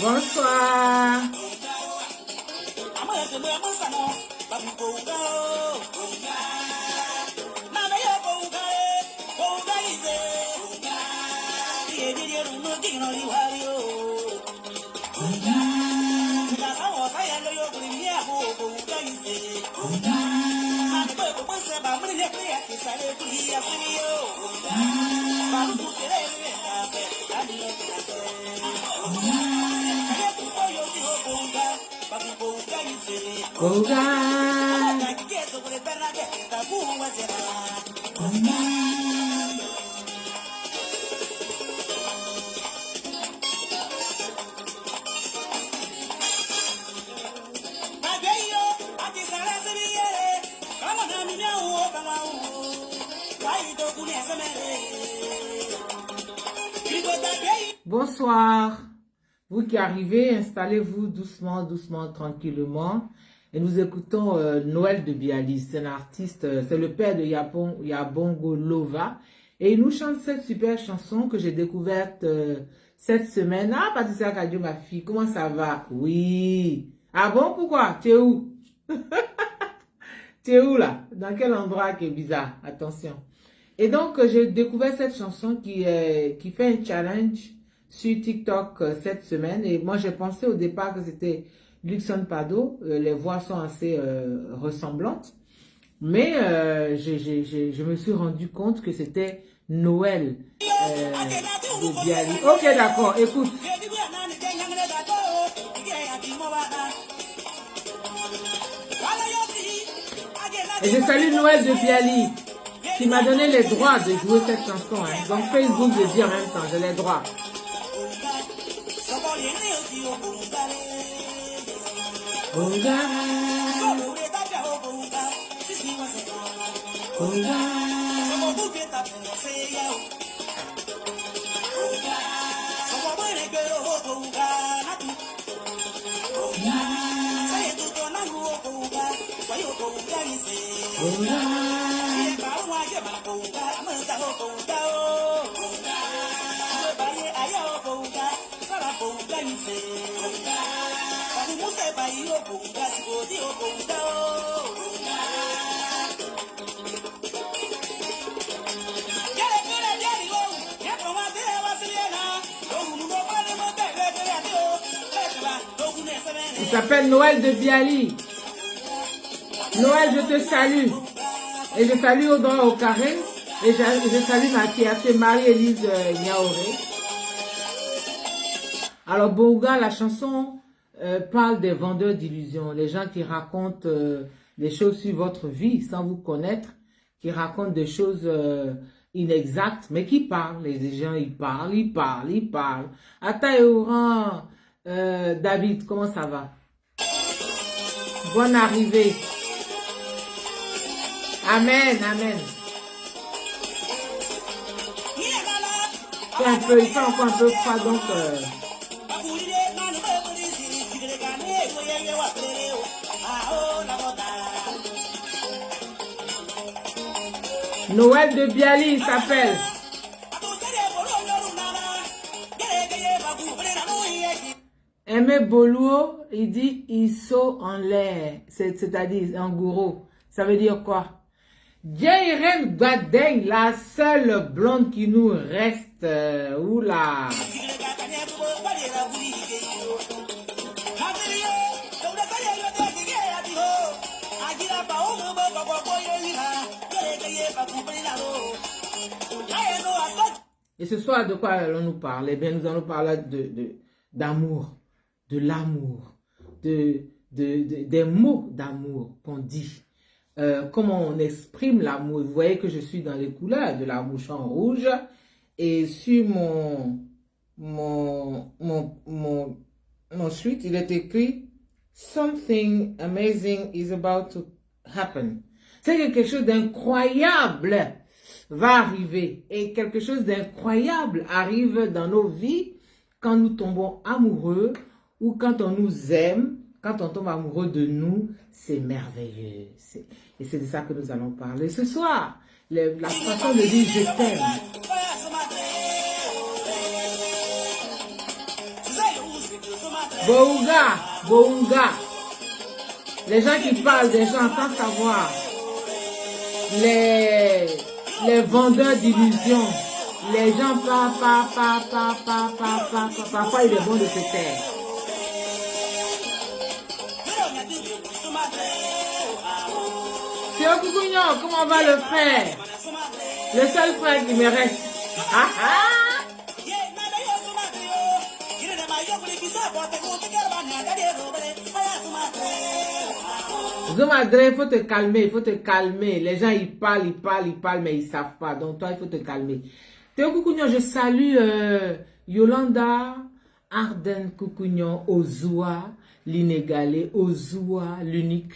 Bonsoir. Bonsoir. Vous qui arrivez, installez-vous doucement, doucement, tranquillement. Et nous écoutons Noël de Bialy. C'est un artiste, c'est le père de Yabongo Lova. Et il nous chante cette super chanson que j'ai découverte cette semaine. Ah, Patricia Kadio, ma fille, comment ça va? Oui. Ah bon, pourquoi? Tu es où? Tu es où là? Dans quel endroit qui est bizarre? Attention. Et donc, j'ai découvert cette chanson qui fait un challenge sur TikTok cette semaine. Et moi, j'ai pensé au départ que c'était Luxon Pado. Les voix sont assez ressemblantes. Mais je me suis rendu compte que c'était Noël de Bialy. Ok, d'accord, écoute. Et je salue Noël de Bialy, qui m'a donné les droits de jouer cette chanson. Hein. Donc Facebook, je dis en même temps, j'ai les droits. Il s'appelle Noël de Bialy. Noël, je te salue. Et je salue Audrey au carré. Et je salue ma fierté Marie-Élise Niaoré. Alors, Bonga, la chanson parle des vendeurs d'illusions. Les gens qui racontent des choses sur votre vie sans vous connaître. Qui racontent des choses inexactes, mais qui parlent. Les gens, ils parlent. Ataïouran, David, comment ça va? Bonne arrivée. Amen, amen. Il fait encore un peu froid, donc... Noël de Bialy, il s'appelle. Aimé Boluo, il dit il saut en l'air, c'est-à-dire en gourou. Ça veut dire quoi? Jairen Badeng, la seule blonde qui nous reste. Oula. Et ce soir, de quoi allons-nous parler? Eh bien, nous allons parler d'amour, de l'amour, des mots d'amour qu'on dit. Comment on exprime l'amour. Vous voyez que je suis dans les couleurs de la mouche en rouge. Et sur mon suite, il est écrit something amazing is about to happen. C'est que quelque chose d'incroyable va arriver. Et quelque chose d'incroyable arrive dans nos vies quand nous tombons amoureux ou quand on nous aime, quand on tombe amoureux de nous, c'est merveilleux. Et c'est de ça que nous allons parler ce soir. La façon de dire je t'aime. Bounga, Bounga. Les gens qui parlent des gens sans savoir. Les vendeurs d'illusions. Les gens parfois il est bon de se taire. Théo Coucougnon, comment va le frère? Le seul frère qui me reste. Ah ah! Zomadre, il faut te calmer, il faut te calmer. Les gens, ils parlent, mais ils ne savent pas. Donc, toi, il faut te calmer. Théo Coucougnon, je salue Yolanda, Arden Coucougnon, Ozua, l'inégalé, Ozua, l'unique,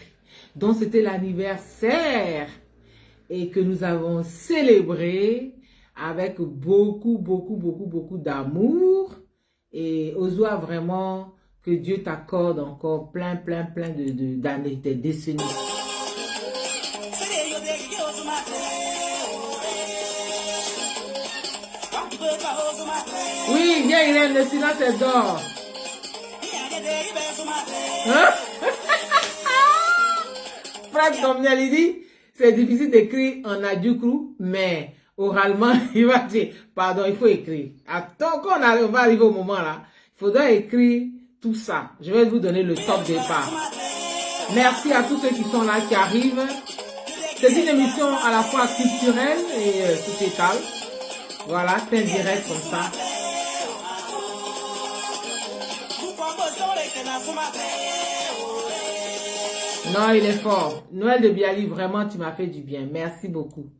dont c'était l'anniversaire et que nous avons célébré avec beaucoup d'amour. Et Ozua, vraiment, que Dieu t'accorde encore plein d'années, des décennies. Oui, viens Irène, le silence est d'or. Hein? Frère Dominiel, il dit, c'est difficile d'écrire en adjoucrou, mais oralement, il va dire, pardon, il faut écrire. Attends, quand on va arriver au moment là, il faudra écrire tout ça. Je vais vous donner le top départ. Merci à tous ceux qui sont là, qui arrivent. C'est une émission à la fois culturelle et sociétale. Voilà, c'est un direct comme ça. Non, il est fort. Noël de Bialy, vraiment, tu m'as fait du bien. Merci beaucoup.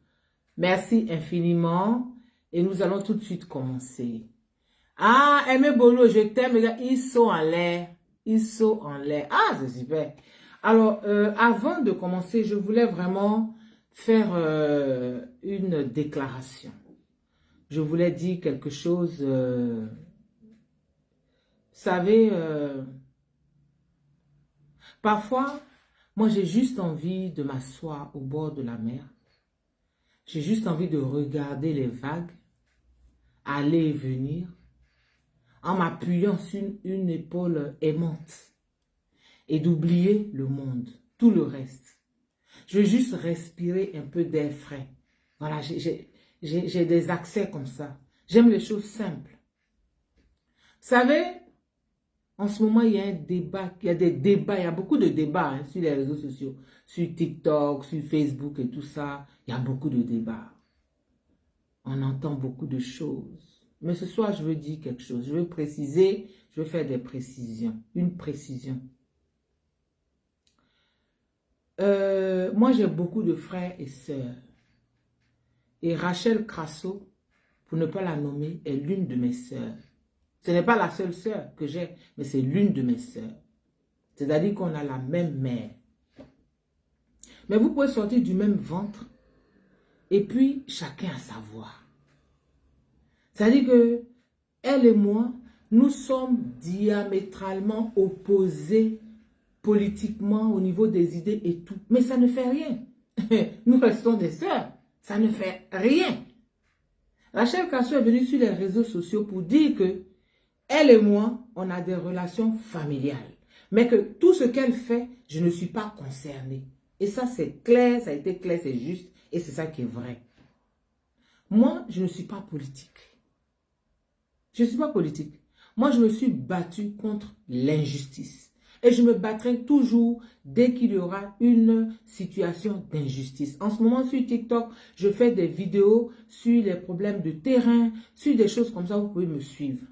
Merci infiniment. Et nous allons tout de suite commencer. Ah, Aimé Bolo, je t'aime. Ils sont en l'air. Ils sont en l'air. Ah, c'est super. Alors, avant de commencer, je voulais vraiment faire une déclaration. Je voulais dire quelque chose. Vous savez, parfois, moi, j'ai juste envie de m'asseoir au bord de la mer. J'ai juste envie de regarder les vagues, aller et venir, en m'appuyant sur une épaule aimante et d'oublier le monde, tout le reste. Je veux juste respirer un peu d'air frais. Voilà, j'ai des accès comme ça. J'aime les choses simples. Vous savez, en ce moment, il y a un débat, il y a des débats, il y a beaucoup de débats sur les réseaux sociaux, sur TikTok, sur Facebook et tout ça. Il y a beaucoup de débats. On entend beaucoup de choses. Mais ce soir, je veux dire quelque chose. Je veux préciser, je veux faire des précisions. Une précision. Moi, j'ai beaucoup de frères et sœurs. Et Rachel Crasso, pour ne pas la nommer, est l'une de mes sœurs. Ce n'est pas la seule sœur que j'ai, mais c'est l'une de mes sœurs. C'est-à-dire qu'on a la même mère. Mais vous pouvez sortir du même ventre et puis chacun a sa voix. C'est-à-dire que elle et moi, nous sommes diamétralement opposés politiquement au niveau des idées et tout. Mais ça ne fait rien. Nous restons des sœurs. Ça ne fait rien. Rachel Crasso est venue sur les réseaux sociaux pour dire que elle et moi, on a des relations familiales. Mais que tout ce qu'elle fait, je ne suis pas concernée. Et ça, c'est clair, ça a été clair, c'est juste. Et c'est ça qui est vrai. Moi, je ne suis pas politique. Je ne suis pas politique. Moi, je me suis battue contre l'injustice. Et je me battrai toujours dès qu'il y aura une situation d'injustice. En ce moment, sur TikTok, je fais des vidéos sur les problèmes de terrain, sur des choses comme ça, vous pouvez me suivre.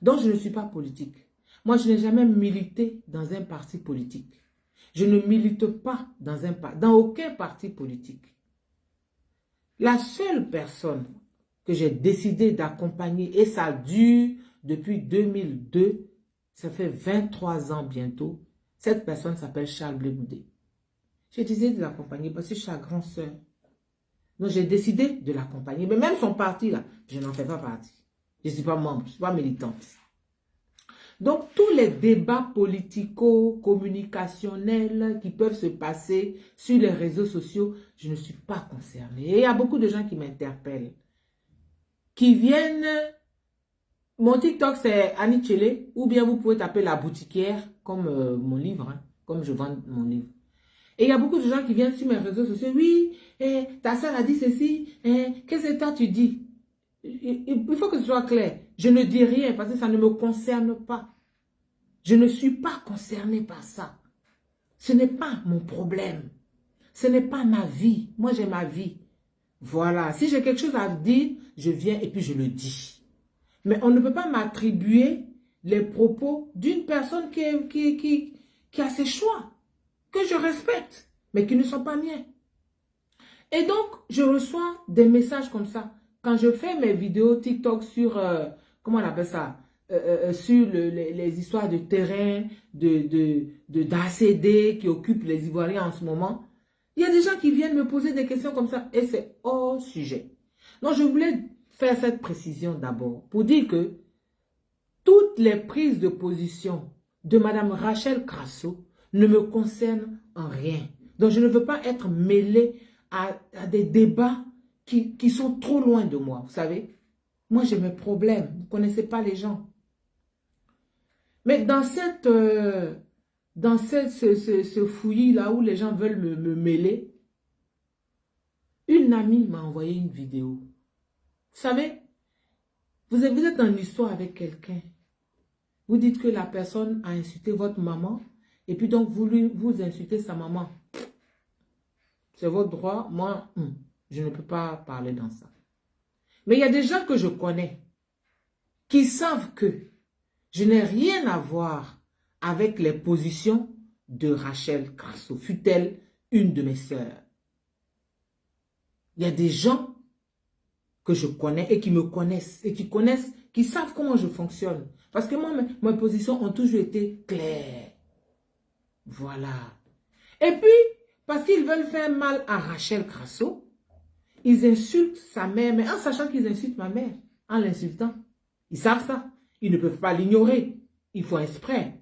Donc, je ne suis pas politique. Moi, je n'ai jamais milité dans un parti politique. Je ne milite pas dans aucun parti politique. La seule personne que j'ai décidé d'accompagner, et ça dure depuis 2002, ça fait 23 ans bientôt, Cette personne s'appelle Charles Blé Goudé. J'ai décidé de l'accompagner parce que je suis sa grande sœur. Donc, j'ai décidé de l'accompagner. Mais même son parti, là, je n'en fais pas partie. Je ne suis pas membre, je ne suis pas militante. Donc, tous les débats politico-communicationnels qui peuvent se passer sur les réseaux sociaux, je ne suis pas concernée. Et il y a beaucoup de gens qui m'interpellent, qui viennent... Mon TikTok, c'est Annie Tchele, ou bien vous pouvez taper La Boutiquière, comme mon livre, hein, comme je vends mon livre. Et il y a beaucoup de gens qui viennent sur mes réseaux sociaux. Oui, ta soeur a dit ceci. Qu'est-ce que toi tu dis? Il faut que ce soit clair. Je ne dis rien parce que ça ne me concerne pas. Je ne suis pas concernée par ça. Ce n'est pas mon problème. Ce n'est pas ma vie. Moi, j'ai ma vie. Voilà. Si j'ai quelque chose à dire, je viens et puis je le dis. Mais on ne peut pas m'attribuer les propos d'une personne qui a ses choix, que je respecte, mais qui ne sont pas miens. Et donc, je reçois des messages comme ça. Quand je fais mes vidéos TikTok sur, comment on appelle ça, sur les histoires de terrain, d'ACD qui occupent les Ivoiriens en ce moment, il y a des gens qui viennent me poser des questions comme ça et c'est hors sujet. Donc, je voulais faire cette précision d'abord pour dire que toutes les prises de position de Mme Rachel Crasso ne me concernent en rien. Donc, je ne veux pas être mêlée à des débats qui sont trop loin de moi. Vous savez, moi, j'ai mes problèmes. Vous ne connaissez pas les gens. Mais dans ce fouillis-là où les gens veulent me mêler, une amie m'a envoyé une vidéo. Vous savez, vous êtes en histoire avec quelqu'un. Vous dites que la personne a insulté votre maman et puis donc vous insultez sa maman. C'est votre droit. Moi, je ne peux pas parler dans ça. Mais il y a des gens que je connais qui savent que je n'ai rien à voir avec les positions de Rachel Crasso, fut-elle une de mes sœurs. Il y a des gens que je connais et qui me connaissent et qui savent comment je fonctionne. Parce que moi, mes positions ont toujours été claires. Voilà. Et puis, parce qu'ils veulent faire mal à Rachel Crasso, ils insultent sa mère, mais en sachant qu'ils insultent ma mère, en l'insultant. Ils savent ça. Ils ne peuvent pas l'ignorer. Ils font exprès.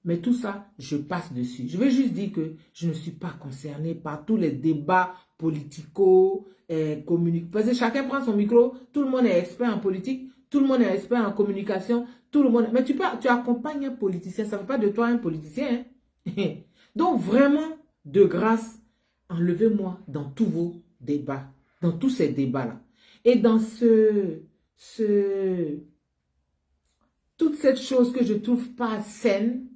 Mais tout ça, je passe dessus. Je veux juste dire que je ne suis pas concernée par tous les débats politico-communiques. Parce que chacun prend son micro, tout le monde est expert en politique, tout le monde est expert en communication, tout le monde... Mais tu accompagnes un politicien, ça ne fait pas de toi un politicien. Hein? Donc vraiment, de grâce, enlevez-moi dans tous vos débats, dans tous ces débats-là. Et dans toute cette chose que je ne trouve pas saine,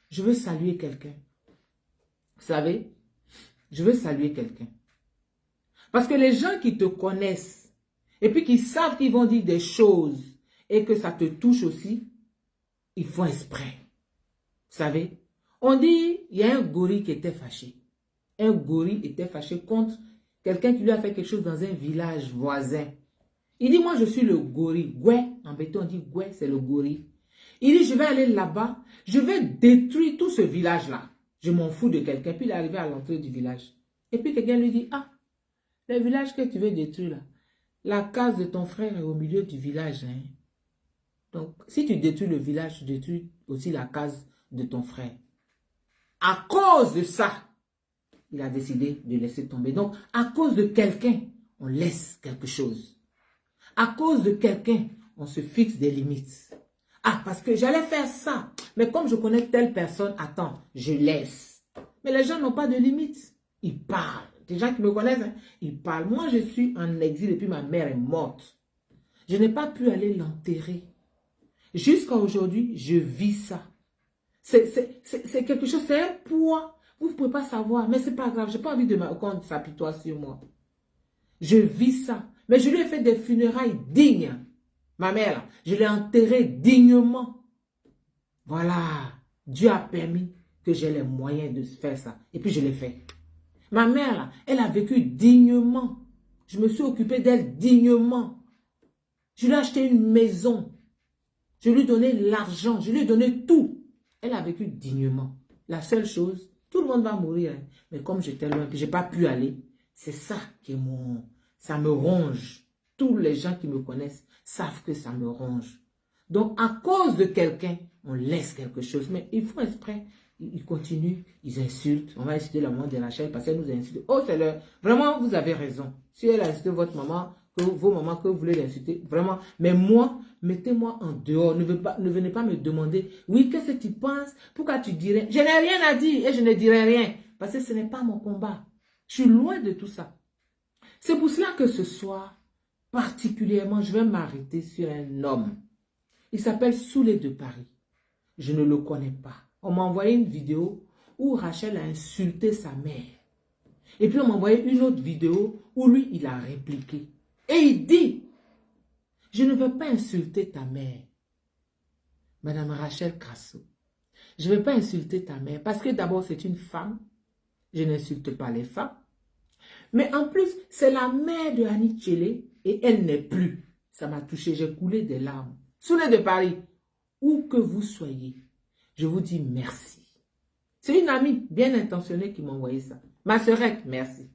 je veux saluer quelqu'un. Vous savez, je veux saluer quelqu'un. Parce que les gens qui te connaissent et puis qui savent qu'ils vont dire des choses et que ça te touche aussi, ils font exprès. Vous savez, on dit, il y a un gorille qui était fâché. Un gorille était fâché contre quelqu'un qui lui a fait quelque chose dans un village voisin. Il dit, moi je suis le gorille. Goué, en béton on dit goué, c'est le gorille. Il dit, je vais aller là-bas, je vais détruire tout ce village-là. Je m'en fous de quelqu'un. Puis il est arrivé à l'entrée du village. Et puis quelqu'un lui dit, ah, le village que tu veux détruire là, la case de ton frère est au milieu du village. Hein. Donc, si tu détruis le village, tu détruis aussi la case de ton frère. À cause de ça, il a décidé de laisser tomber. Donc, à cause de quelqu'un, on laisse quelque chose. À cause de quelqu'un, on se fixe des limites. Ah, parce que j'allais faire ça. Mais comme je connais telle personne, attends, je laisse. Mais les gens n'ont pas de limites. Ils parlent. Des gens qui me connaissent, hein, ils parlent. Moi, je suis en exil et puis ma mère est morte. Je n'ai pas pu aller l'enterrer. Jusqu'à aujourd'hui, je vis ça. C'est quelque chose, c'est un poids. Vous ne pouvez pas savoir, mais c'est pas grave. Je n'ai pas envie de qu'on s'apitoie sur moi. Je vis ça. Mais je lui ai fait des funérailles dignes. Ma mère, là, je l'ai enterrée dignement. Voilà. Dieu a permis que j'ai les moyens de faire ça. Et puis je l'ai fait. Ma mère, là, elle a vécu dignement. Je me suis occupée d'elle dignement. Je lui ai acheté une maison. Je lui ai donné l'argent. Je lui ai donné tout. Elle a vécu dignement. La seule chose, tout le monde va mourir. Hein. Mais comme j'étais loin, que je n'ai pas pu aller, c'est ça qui est mon... Ça me ronge. Tous les gens qui me connaissent savent que ça me ronge. Donc, à cause de quelqu'un, on laisse quelque chose. Mais ils font exprès. Ils continuent, ils insultent. On va insulter la maman de Rachel parce qu'elle nous a insulté. Oh, c'est leur... Vraiment, vous avez raison. Si elle a insulté votre maman, vos mamans que vous voulez l'insulter, vraiment. Mais moi, mettez-moi en dehors. Ne venez pas me demander, oui, qu'est-ce que tu penses? Pourquoi tu dirais? Je n'ai rien à dire et je ne dirai rien. Parce que ce n'est pas mon combat. Je suis loin de tout ça. C'est pour cela que ce soir, particulièrement, je vais m'arrêter sur un homme. Il s'appelle Soulé de Paris. Je ne le connais pas. On m'a envoyé une vidéo où Rachel a insulté sa mère. Et puis on m'a envoyé une autre vidéo où lui, il a répliqué. Et il dit, je ne veux pas insulter ta mère, Madame Rachel Crasso. Je ne veux pas insulter ta mère parce que d'abord, c'est une femme. Je n'insulte pas les femmes. Mais en plus, c'est la mère de Annie Tchélé et elle n'est plus. Ça m'a touché, j'ai coulé des larmes. Soulé de Paris, où que vous soyez, je vous dis merci. C'est une amie bien intentionnée qui m'a envoyé ça. Ma sœurette, merci.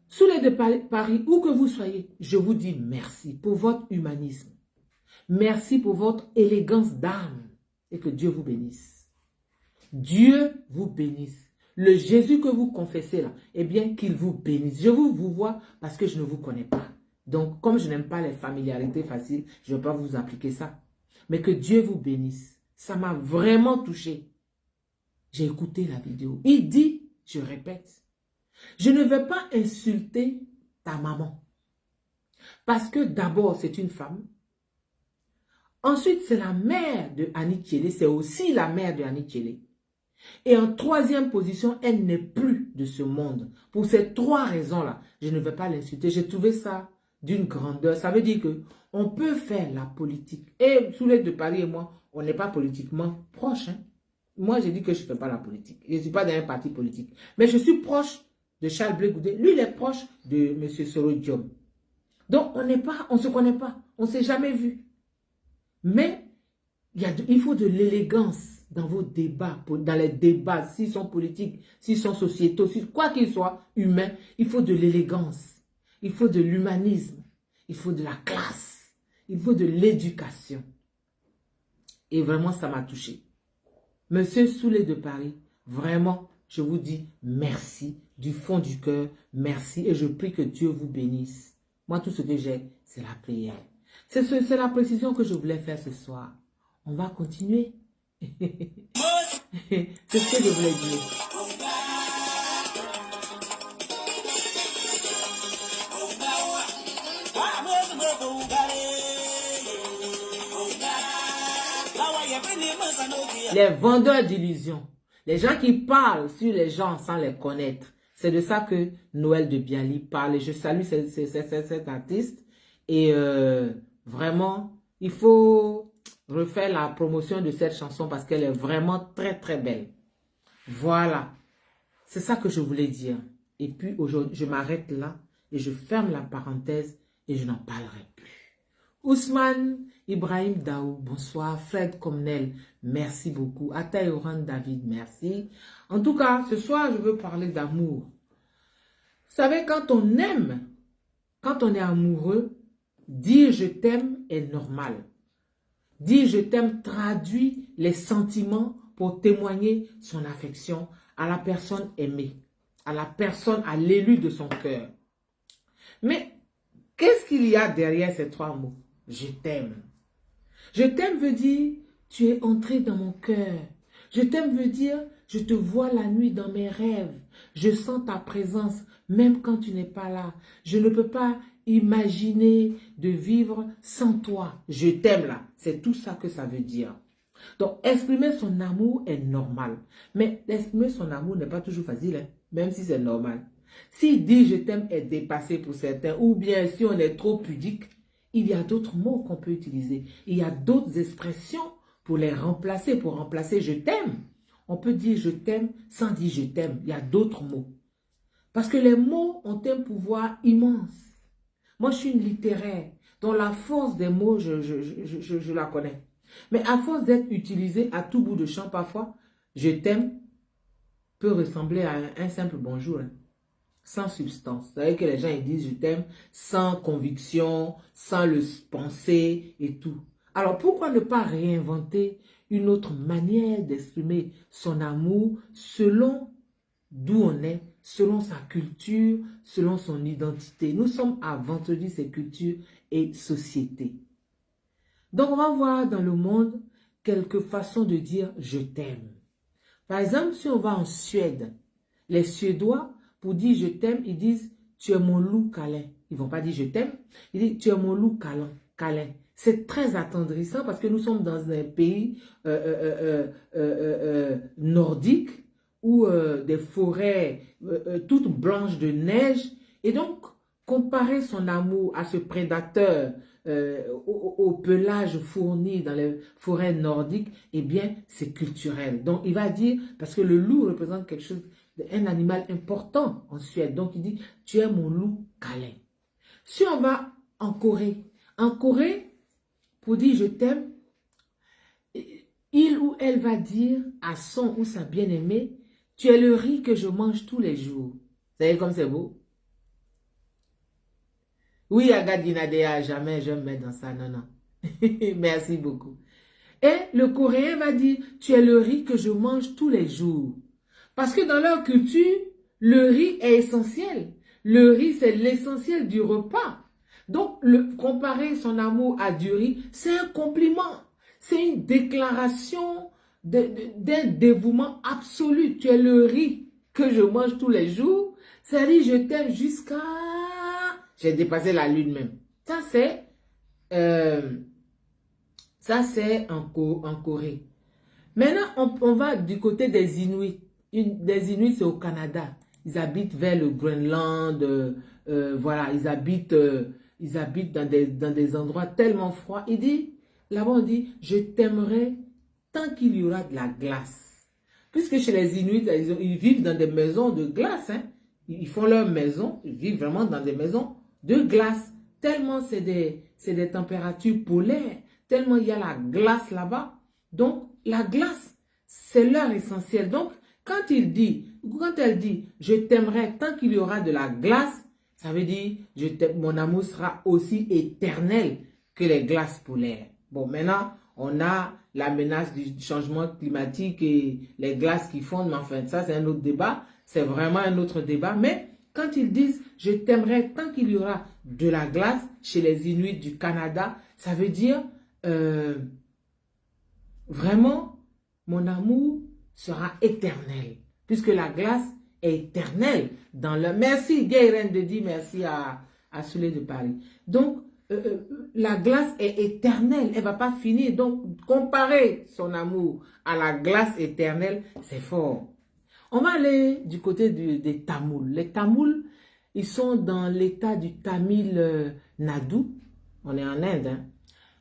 Soulé de Paris, où que vous soyez, je vous dis merci pour votre humanisme. Merci pour votre élégance d'âme et que Dieu vous bénisse. Dieu vous bénisse. Le Jésus que vous confessez là, eh bien qu'il vous bénisse. Je vous vois parce que je ne vous connais pas. Donc, comme je n'aime pas les familiarités faciles, je ne vais pas vous appliquer ça. Mais que Dieu vous bénisse. Ça m'a vraiment touché. J'ai écouté la vidéo. Il dit, je répète, je ne vais pas insulter ta maman. Parce que d'abord, c'est une femme. Ensuite, c'est la mère de Annie Tchélé. C'est aussi la mère de Annie Tchélé. Et en troisième position, elle n'est plus de ce monde. Pour ces trois raisons-là, je ne vais pas l'insulter. J'ai trouvé ça d'une grandeur. Ça veut dire que on peut faire la politique. Et Soulé de Paris et moi, on n'est pas politiquement proches. Hein. Moi, j'ai dit que je ne fais pas la politique. Je ne suis pas dans un parti politique. Mais je suis proche de Charles Blé Goudé. Lui, il est proche de M. Soro Diom. Donc, on ne se connaît pas. On ne s'est jamais vu. Mais il faut de l'élégance dans vos débats, dans les débats, s'ils sont politiques, s'ils sont sociétaux, quoi qu'ils soient, humains, il faut de l'élégance, il faut de l'humanisme, il faut de la classe, il faut de l'éducation. Et vraiment, ça m'a touché. Monsieur Soulé de Paris, vraiment, je vous dis merci du fond du cœur, merci et je prie que Dieu vous bénisse. Moi, tout ce que j'ai, c'est la prière. C'est la précision que je voulais faire ce soir. On va continuer. C'est ce que je voulais dire. Les vendeurs d'illusions. Les gens qui parlent sur les gens sans les connaître. C'est de ça que Noël de Bialy parle. Et je salue cet artiste. Et vraiment, il faut refaire la promotion de cette chanson parce qu'elle est vraiment très très belle. Voilà. C'est ça que je voulais dire. Et puis aujourd'hui, je m'arrête là et je ferme la parenthèse et je n'en parlerai plus. Ousmane Ibrahim Daou, bonsoir. Fred Comnel, merci beaucoup. Ataïoran David, merci. En tout cas, ce soir, je veux parler d'amour. Vous savez, quand on aime, quand on est amoureux, dire je t'aime est normal. Dire je t'aime traduit les sentiments pour témoigner son affection à la personne aimée, à la personne, à l'élu de son cœur. Mais qu'est-ce qu'il y a derrière ces trois mots? Je t'aime. Je t'aime veut dire tu es entré dans mon cœur. Je t'aime veut dire je te vois la nuit dans mes rêves. Je sens ta présence même quand tu n'es pas là. Je ne peux pas imaginer de vivre sans toi. Je t'aime là. C'est tout ça que ça veut dire. Donc, exprimer son amour est normal. Mais exprimer son amour n'est pas toujours facile, hein, même si c'est normal. Si dire je t'aime est dépassé pour certains, ou bien si on est trop pudique, il y a d'autres mots qu'on peut utiliser. Il y a d'autres expressions pour les remplacer, pour remplacer je t'aime. On peut dire je t'aime sans dire je t'aime. Il y a d'autres mots. Parce que les mots ont un pouvoir immense. Moi, je suis une littéraire, dont la force des mots, je la connais. Mais à force d'être utilisé à tout bout de champ parfois, Je t'aime peut ressembler à un simple bonjour, hein, sans substance. Vous savez que les gens ils disent je t'aime sans conviction, sans le penser et tout. Alors pourquoi ne pas réinventer une autre manière d'exprimer son amour selon d'où on est, selon sa culture, selon son identité. Nous sommes à Vendredi, c'est culture et société. Donc on va voir dans le monde quelques façons de dire je t'aime. Par exemple, si on va en Suède, les Suédois, pour dire je t'aime, ils disent tu es mon loup câlin. Ils ne vont pas dire je t'aime, ils disent tu es mon loup câlin. C'est très attendrissant parce que nous sommes dans un pays nordique où des forêts toutes blanches de neige. Et donc, comparer son amour à ce prédateur au pelage fourni dans les forêts nordiques, eh bien, c'est culturel. Donc, il va dire, parce que le loup représente quelque chose, un animal important en Suède. Donc, il dit, tu es mon loup câlin. Si on va en Corée, pour dire je t'aime, il ou elle va dire à son ou sa bien-aimée, tu es le riz que je mange tous les jours. Vous savez comme c'est beau? Oui, Agadinadea, jamais je me mets dans ça, non, non. Merci beaucoup. Et le Coréen va dire, tu es le riz que je mange tous les jours. Parce que dans leur culture, le riz est essentiel. Le riz, c'est l'essentiel du repas. Donc, comparer son amour à du riz, c'est un compliment. C'est une déclaration d'un dévouement absolu. Tu es le riz que je mange tous les jours. C'est-à-dire, je t'aime jusqu'à... J'ai dépassé la lune même. Ça, c'est en Corée. Maintenant, on va du côté des Inuits. Des Inuits, c'est au Canada. Ils habitent vers le Groenland. Voilà, ils habitent dans des endroits tellement froids. Là-bas, on dit, je t'aimerai tant qu'il y aura de la glace. Puisque chez les Inuits, ils vivent dans des maisons de glace. Hein. Ils font leur maison, ils vivent vraiment dans des maisons de glace. Tellement c'est des températures polaires. Tellement il y a la glace là-bas. Donc, la glace, c'est leur essentiel. Donc, quand elle dit, je t'aimerai tant qu'il y aura de la glace, ça veut dire, mon amour sera aussi éternel que les glaces polaires. Bon, maintenant, on a la menace du changement climatique et les glaces qui fondent, mais enfin, ça, c'est un autre débat. C'est vraiment un autre débat. Mais quand ils disent, je t'aimerai tant qu'il y aura de la glace chez les Inuits du Canada, ça veut dire, vraiment, mon amour sera éternel. Puisque la glace est éternelle dans le... Merci, Gayren de dire merci à Soulé de Paris. Donc, la glace est éternelle. Elle ne va pas finir. Donc, comparer son amour à la glace éternelle, c'est fort. On va aller du côté des Tamouls. Les Tamouls, ils sont dans l'état du Tamil Nadu. On est en Inde. Hein.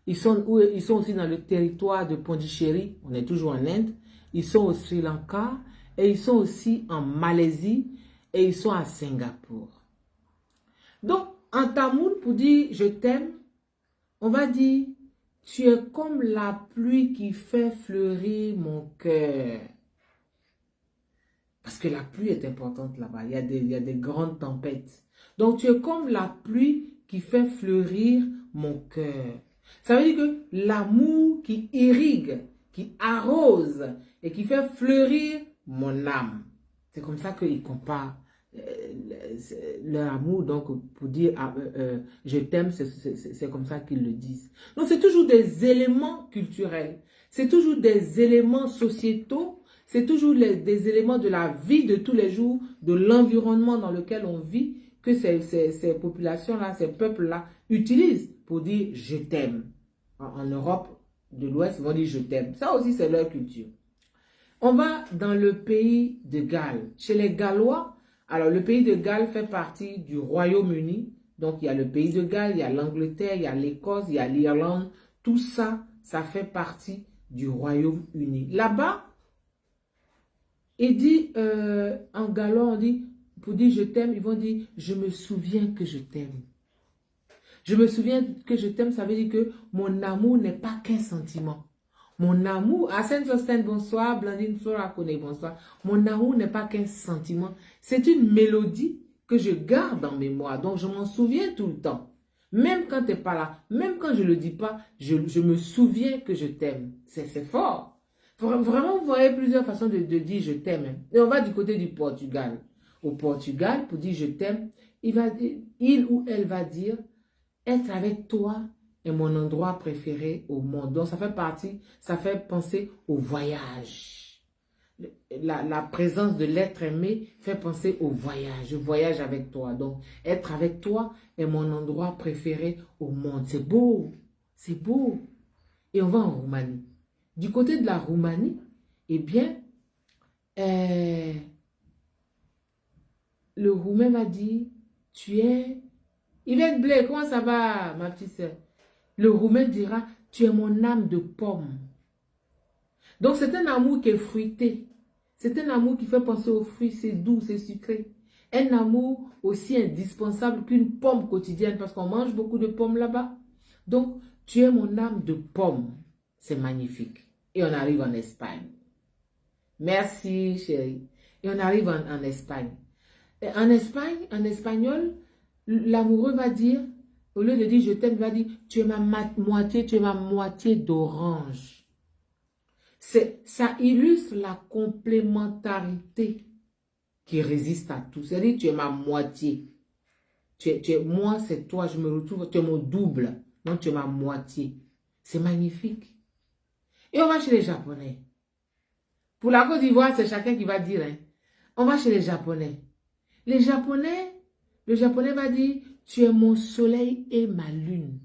Ils sont aussi dans le territoire de Pondichéry. On est toujours en Inde. Ils sont au Sri Lanka. Et ils sont aussi en Malaisie. Et ils sont à Singapour. Donc, en tamoul, pour dire je t'aime, on va dire tu es comme la pluie qui fait fleurir mon cœur. Parce que la pluie est importante là-bas. Il y a des grandes tempêtes. Donc, tu es comme la pluie qui fait fleurir mon cœur. Ça veut dire que l'amour qui irrigue, qui arrose et qui fait fleurir mon âme. C'est comme ça qu'il compare leur amour. Donc, pour dire je t'aime, c'est comme ça qu'ils le disent. Donc, c'est toujours des éléments culturels. C'est toujours des éléments sociétaux. C'est toujours des éléments de la vie de tous les jours, de l'environnement dans lequel on vit, que ces populations-là, ces peuples-là utilisent pour dire « je t'aime ». En Europe de l'Ouest, ils vont dire « je t'aime ». Ça aussi, c'est leur culture. On va dans le pays de Galles. Chez les Gallois, alors le pays de Galles fait partie du Royaume-Uni. Donc, il y a le pays de Galles, il y a l'Angleterre, il y a l'Écosse, il y a l'Irlande. Tout ça, ça fait partie du Royaume-Uni. Là-bas, il dit, en gallois, on dit, pour dire je t'aime, ils vont dire, je me souviens que je t'aime. Je me souviens que je t'aime, ça veut dire que mon amour n'est pas qu'un sentiment. Mon amour, Arsène Sostène, bonsoir. Blandine Flora connaît, bonsoir. Mon amour n'est pas qu'un sentiment. C'est une mélodie que je garde en mémoire. Donc, je m'en souviens tout le temps. Même quand tu n'es pas là, même quand je ne le dis pas, je me souviens que je t'aime. C'est fort. Vraiment, vous voyez plusieurs façons de dire je t'aime. Et on va du côté du Portugal. Au Portugal, pour dire je t'aime, il ou elle va dire être avec toi est mon endroit préféré au monde. Donc, ça fait penser au voyage. La présence de l'être aimé fait penser au voyage. Je voyage avec toi. Donc, être avec toi est mon endroit préféré au monde. C'est beau. C'est beau. Et on va en Roumanie. Du côté de la Roumanie, eh bien, le Roumain m'a dit, tu es... Yvette Blé, comment ça va, ma petite sœur? Le Roumain dira, tu es mon âme de pomme. Donc, c'est un amour qui est fruité. C'est un amour qui fait penser aux fruits, c'est doux, c'est sucré. Un amour aussi indispensable qu'une pomme quotidienne, parce qu'on mange beaucoup de pommes là-bas. Donc, tu es mon âme de pomme. C'est magnifique. Et on arrive en Espagne. Merci, chérie. Et on arrive en Espagne. Et en Espagne, en espagnol, l'amoureux va dire, au lieu de dire je t'aime, il va dire tu es ma moitié d'orange. Ça illustre la complémentarité qui résiste à tout. C'est-à-dire tu es ma moitié. Moi, c'est toi, je me retrouve, tu es mon double. Donc tu es ma moitié. C'est magnifique. Et on va chez les Japonais. Pour la Côte d'Ivoire, c'est chacun qui va dire. Hein. On va chez les Japonais. Le Japonais va dire, tu es mon soleil et ma lune.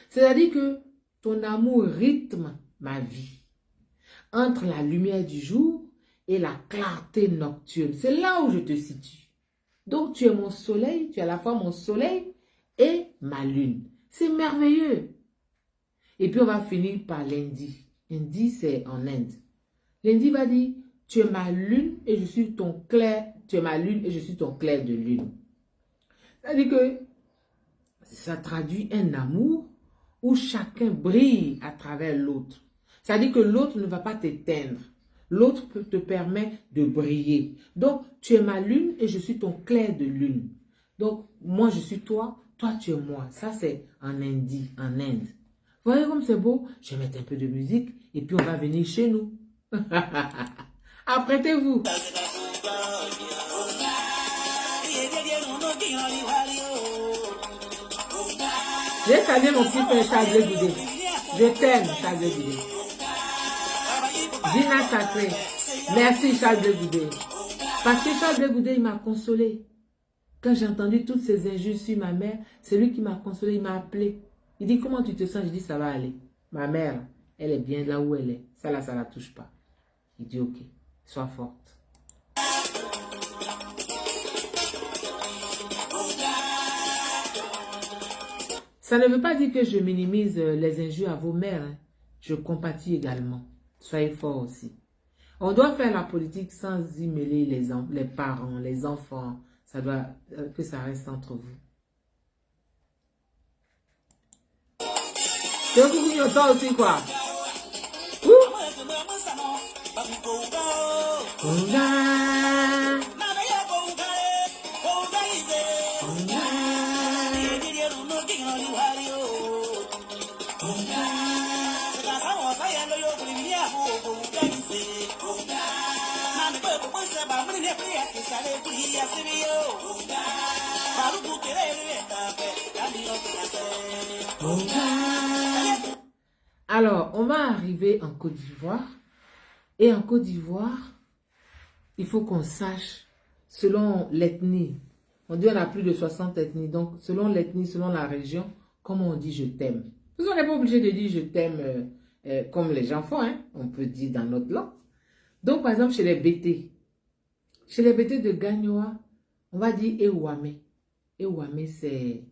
C'est-à-dire que ton amour rythme ma vie. Entre la lumière du jour et la clarté nocturne. C'est là où je te situe. Donc tu es mon soleil, tu es à la fois mon soleil et ma lune. C'est merveilleux. Et puis on va finir par l'Indie. L'Indie, c'est en Inde. L'Indie va dire, tu es ma lune et je suis ton clair, tu es ma lune et je suis ton clair de lune. C'est-à-dire que ça traduit un amour où chacun brille à travers l'autre. C'est-à-dire que l'autre ne va pas t'éteindre. L'autre te permet de briller. Donc, tu es ma lune et je suis ton clair de lune. Donc, moi, je suis toi, toi, tu es moi. Ça, c'est en Indie, en Inde. Vous voyez comme c'est beau? Je vais mettre un peu de musique et puis on va venir chez nous. Apprêtez-vous. J'ai salué mon petit frère Charles Blé Goudé. Je t'aime, Charles Blé Goudé. Gina Sacré. Merci, Charles Blé Goudé. Parce que Charles Blé Goudé, il m'a consolé. Quand j'ai entendu toutes ces injures sur ma mère, c'est lui qui m'a consolé, il m'a appelé. Il dit, comment tu te sens? Je dis, ça va aller. Ma mère, elle est bien là où elle est. Ça là, ça la touche pas. Il dit, ok, sois forte. Ça ne veut pas dire que je minimise les injures à vos mères. Hein. Je compatis également. Soyez forts aussi. On doit faire la politique sans y mêler les parents, les enfants. Ça doit que ça reste entre vous. Tu veux que vous toi aussi quoi? Alors, on va arriver en Côte d'Ivoire. Et en Côte d'Ivoire, il faut qu'on sache, selon l'ethnie, on dit on a plus de 60 ethnies, donc selon l'ethnie, selon la région, comment on dit je t'aime. Parce qu'on n'est pas obligé de dire je t'aime comme les gens font, hein? On peut dire dans notre langue. Donc, par exemple, chez les Bété de Gagnoa, on va dire Ewame. Ewame, c'est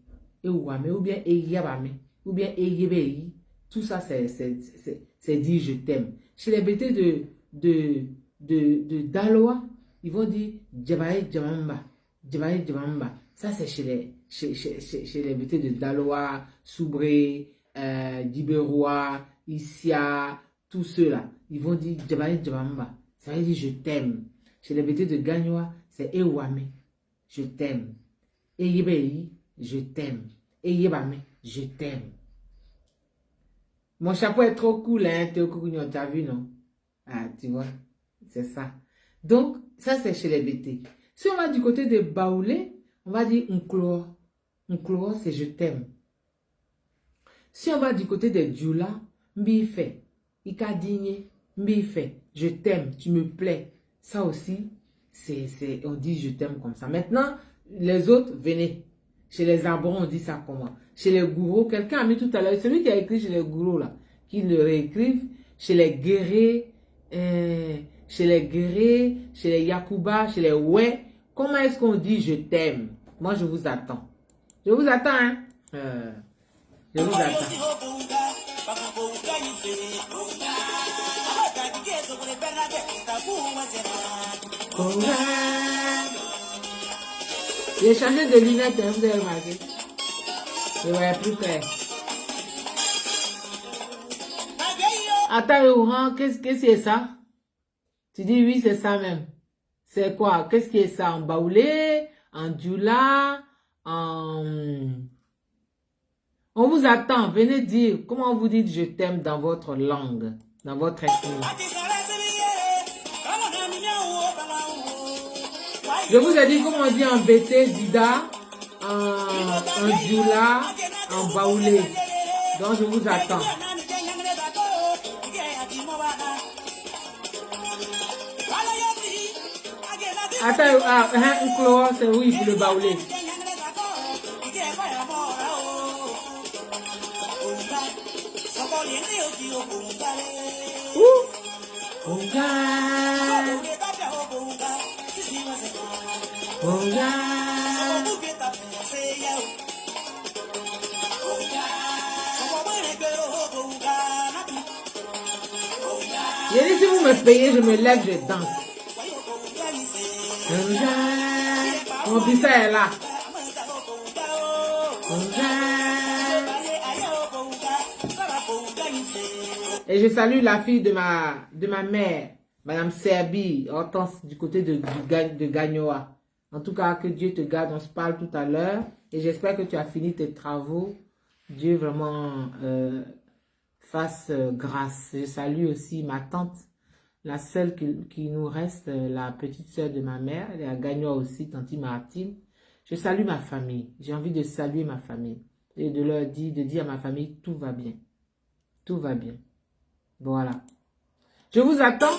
Ewame, ou bien Eyabame, ou bien Eyebei. Tout ça, c'est dire je t'aime. Chez les Bété de Daloa, ils vont dire Djabaye Djamamba. Djabaye Djamamba. Ça, c'est chez les Bété de Daloa, Soubré, Dibérois, Issia, tous ceux-là, ils vont dire Djabani Djabamba. Ça veut dire je t'aime. Chez les BT de Gagnoa, c'est Ewame, je t'aime. Eyebei, je t'aime. Eyebame, je t'aime. Mon chapeau est trop cool, hein, Théo Koukouignon, t'as vu, non? Ah, tu vois, c'est ça. Donc, ça, c'est chez les BT. Si on va du côté de Baoulé, on va dire Nklo. Nklo, c'est je t'aime. Si on va du côté de Djoula, Mbife, Ika Digné, Mbife, je t'aime, tu me plais. Ça aussi, on dit je t'aime comme ça. Maintenant, les autres, venez. Chez les Arborons, on dit ça comment? Chez les gourous, quelqu'un a mis tout à l'heure, celui qui a écrit chez les gourous, là, qui le réécrivent, chez les guerriers, chez les Yakuba, chez les ouais. Comment est-ce qu'on dit je t'aime? Moi, je vous attends. Je vous attends, hein? Je vous attends. J'ai changé de lunettes, hein, vous avez remarqué. Je voyais plus clair. Attends, Laurent, qu'est-ce que c'est ça? Tu dis oui, c'est ça même. C'est quoi? Qu'est-ce qui est ça? En baoulé? En djoula? On vous attend. Venez dire comment vous dites je t'aime dans votre langue, dans votre ethnie. Je vous ai dit comment on dit en BT, Dida, en djoula, en baoulé. Donc je vous attends. Attends, un chlore, c'est oui pour le baoulé. J'ai dit si vous me payez, je me lève, je danse. Mon pissa est là. Et je salue la fille de ma mère, Madame Serbi, Hortense, du côté de Gagnoa. En tout cas, que Dieu te garde. On se parle tout à l'heure. Et j'espère que tu as fini tes travaux. Dieu vraiment fasse grâce. Je salue aussi ma tante, la seule qui nous reste, la petite sœur de ma mère. Elle est à Gagnoa aussi, tante Martine. Je salue ma famille. J'ai envie de saluer ma famille. Et de leur dire, à ma famille, tout va bien. Tout va bien. Voilà. Je vous attends.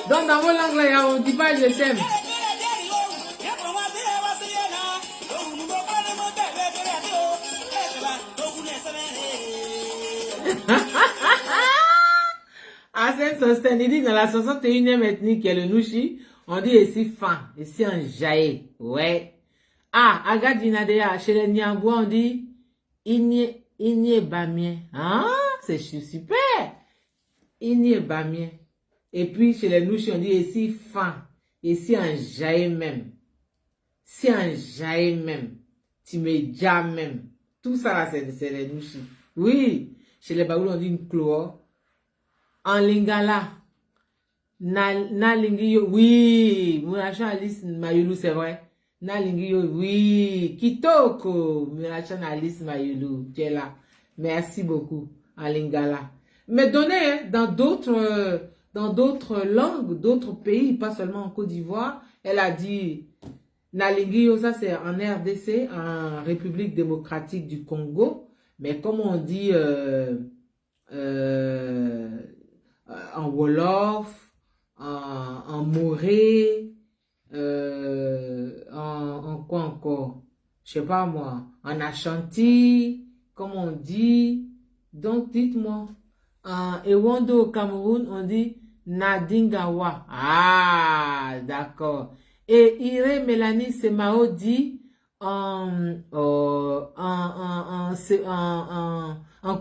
Donc, dans vos langues, là, on ne dit pas je t'aime. À Saint-Sosthène, il dit dans la 61e ethnie qui est le Nushi, on dit ici fan, ici en jaé. Ouais. Ah, Agadinadea, chez les Niangwa, on dit Inye Bamien. Ah, c'est super. Inye Bamien. Et puis, chez les Nushi, on dit ici fan, ici en jaé même. Si en jaé même. Timédia même. Tout ça là, c'est les Nushi. Oui. Chez les Baoul, on dit une cloa. En lingala, na lingiyo, oui, Moulacha Alice Mayulu, c'est vrai. Na lingiyo, oui, Kitoko, Moulacha Alice Mayulu, tu es là. Merci beaucoup, en lingala. Mais donnez, dans d'autres langues, d'autres pays, pas seulement en Côte d'Ivoire, elle a dit, na lingiyo, ça c'est en RDC, en République démocratique du Congo, mais comme on dit, en Wolof, en Moré, en quoi encore? Je sais pas moi, en Ashanti, comme on dit. Donc dites-moi, en Ewondo au Cameroun, on dit Nadingawa. Ah, d'accord. Et Iré Mélanie Semao dit en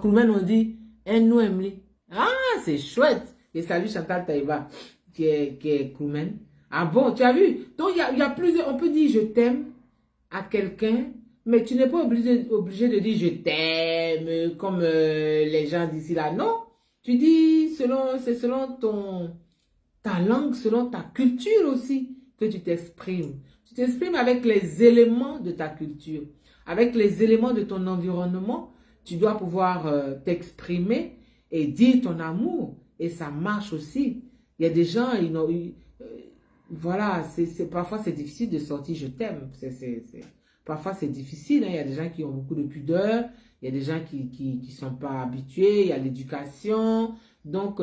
Koumen, on dit Enouemli. Ah, c'est chouette. Et salut Chantal Taïba, qui est Koumen. Ah bon, tu as vu? Donc, il y a plusieurs. On peut dire je t'aime à quelqu'un, Mais tu n'es pas obligé de dire je t'aime, comme les gens d'ici là. Non, tu dis c'est selon ta langue, selon ta culture aussi que tu t'exprimes. Tu t'exprimes avec les éléments de ta culture, avec les éléments de ton environnement. Tu dois pouvoir t'exprimer et dire ton amour. Et ça marche aussi. Il y a des gens, voilà, parfois c'est difficile de sortir je t'aime. Parfois c'est difficile, hein. Il y a des gens qui ont beaucoup de pudeur, il y a des gens qui sont pas habitués, il y a l'éducation. Donc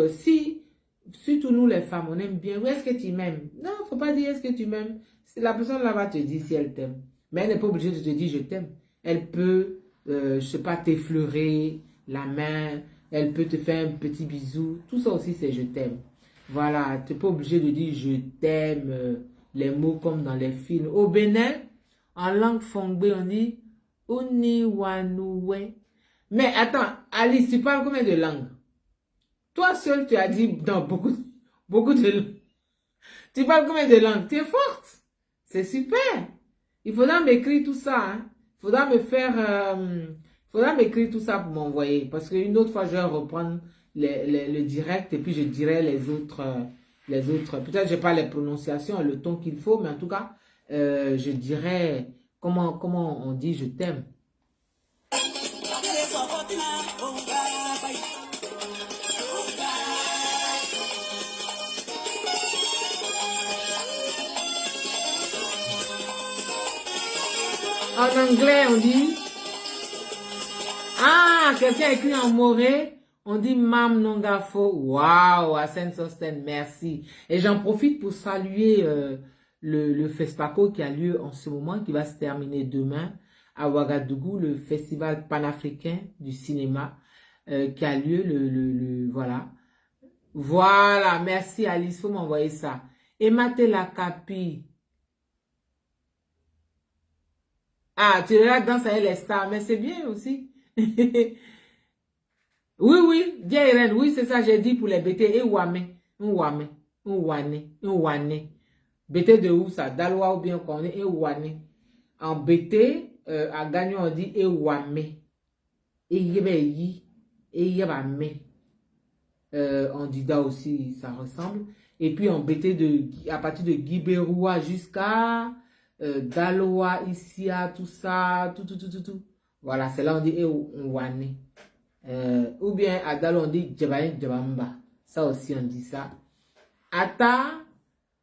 surtout nous les femmes, on aime bien. Où est-ce que tu m'aimes? Non, il ne faut pas dire est-ce que tu m'aimes. La personne là va te dire si elle t'aime. Mais elle n'est pas obligée de te dire je t'aime. Elle peut, je sais pas, t'effleurer la main. Elle peut te faire un petit bisou. Tout ça aussi, c'est je t'aime. Voilà, tu n'es pas obligé de dire je t'aime, les mots comme dans les films. Au Bénin, en langue fongbe, on dit Uniwanoué. Mais attends, Alice, tu parles combien de langues? Toi seul, tu as dit dans beaucoup de langues. Tu parles combien de langues? Tu es forte. C'est super. Il faudra m'écrire tout ça. Hein. Il faudra me faire... faudra m'écrire tout ça pour m'envoyer. Parce qu'une autre fois, je vais reprendre le direct et puis je dirai les autres. Peut-être je n'ai pas les prononciations, le ton qu'il faut, mais en tout cas, je dirai comment on dit je t'aime. En anglais, on dit... Ah, quelqu'un écrit en moré. On dit Mam Nongafo. Waouh, Hassan Sosten, merci. Et j'en profite pour saluer le FESPACO qui a lieu en ce moment, qui va se terminer demain à Ouagadougou, le festival panafricain du cinéma qui a lieu voilà. Voilà, merci Alice, faut m'envoyer ça. Emate la capi. Ah, tu regardes dans ça les stars, mais c'est bien aussi. Oui, bien Irène, oui, c'est ça, j'ai dit pour les BT. Et Ouame, Ouame, Ouane, Ouane. BT de où ça? Dalois ou bien qu'on est, et Ouane. En BT, à Gagnon, on dit et Ouame. Et Yébeyi, et Yébame. En Dida aussi, ça ressemble. Et puis en BT, à partir de Guibéroua jusqu'à Daloa, Isia, tout ça, tout. Voilà, c'est là on dit et Ouane. Ou bien à Dalo, on dit Djabaïn Djabamba. Ça aussi, on dit ça. Ata,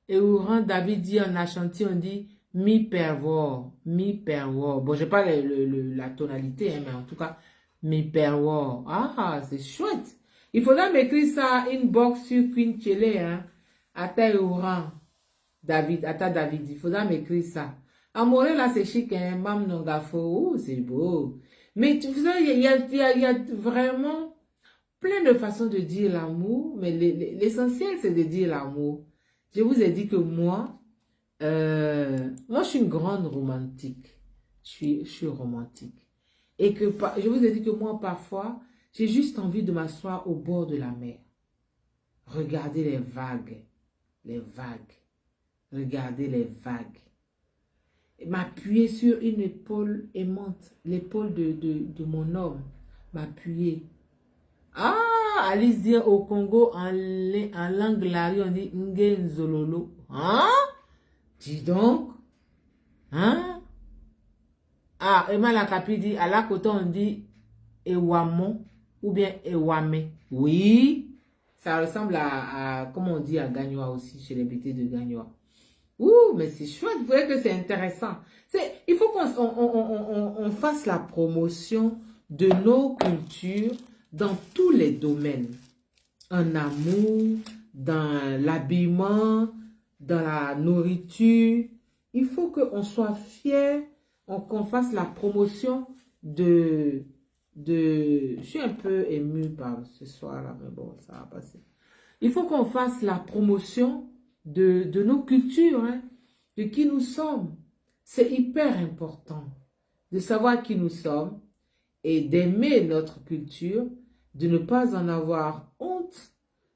et Ouran, David dit en Ashanti, on dit mi pervor. Bon, je n'ai pas la tonalité, hein, mais en tout cas, mi pervor. Ah, c'est chouette. Il faudra m'écrire ça inbox sur Queen Chele, hein. Ata et Ouran, David, il faudra m'écrire ça. Amoré, là, c'est chic, hein. Mam Nongafo, c'est beau. Mais tu sais, il y a vraiment plein de façons de dire l'amour, mais l'essentiel, c'est de dire l'amour. Je vous ai dit que moi, je suis une grande romantique. Je suis romantique. Et que je vous ai dit que moi, parfois, j'ai juste envie de m'asseoir au bord de la mer. Regarder les vagues. Regarder les vagues. M'appuyer sur une épaule aimante, l'épaule de mon homme, m'appuyer. Ah, Alice dit au Congo, en langue lari, on dit Ngenzololo. Hein? Dis donc. Hein? Ah, Emma Lakapi dit, à la côté, on dit Ewamon ou bien Ewame. Oui, ça ressemble à comment on dit à Gagnoa aussi, chez les BT de Gagnoa. Ouh, mais c'est chouette, vous voyez que c'est intéressant. Il faut qu'on fasse la promotion de nos cultures dans tous les domaines. En amour, dans l'habillement, dans la nourriture. Il faut qu'on soit fiers, qu'on fasse la promotion de... Je suis un peu émue par ce soir-là, mais bon, ça va passer. Il faut qu'on fasse la promotion de nos cultures, hein, de qui nous sommes. C'est hyper important de savoir qui nous sommes et d'aimer notre culture, de ne pas en avoir honte.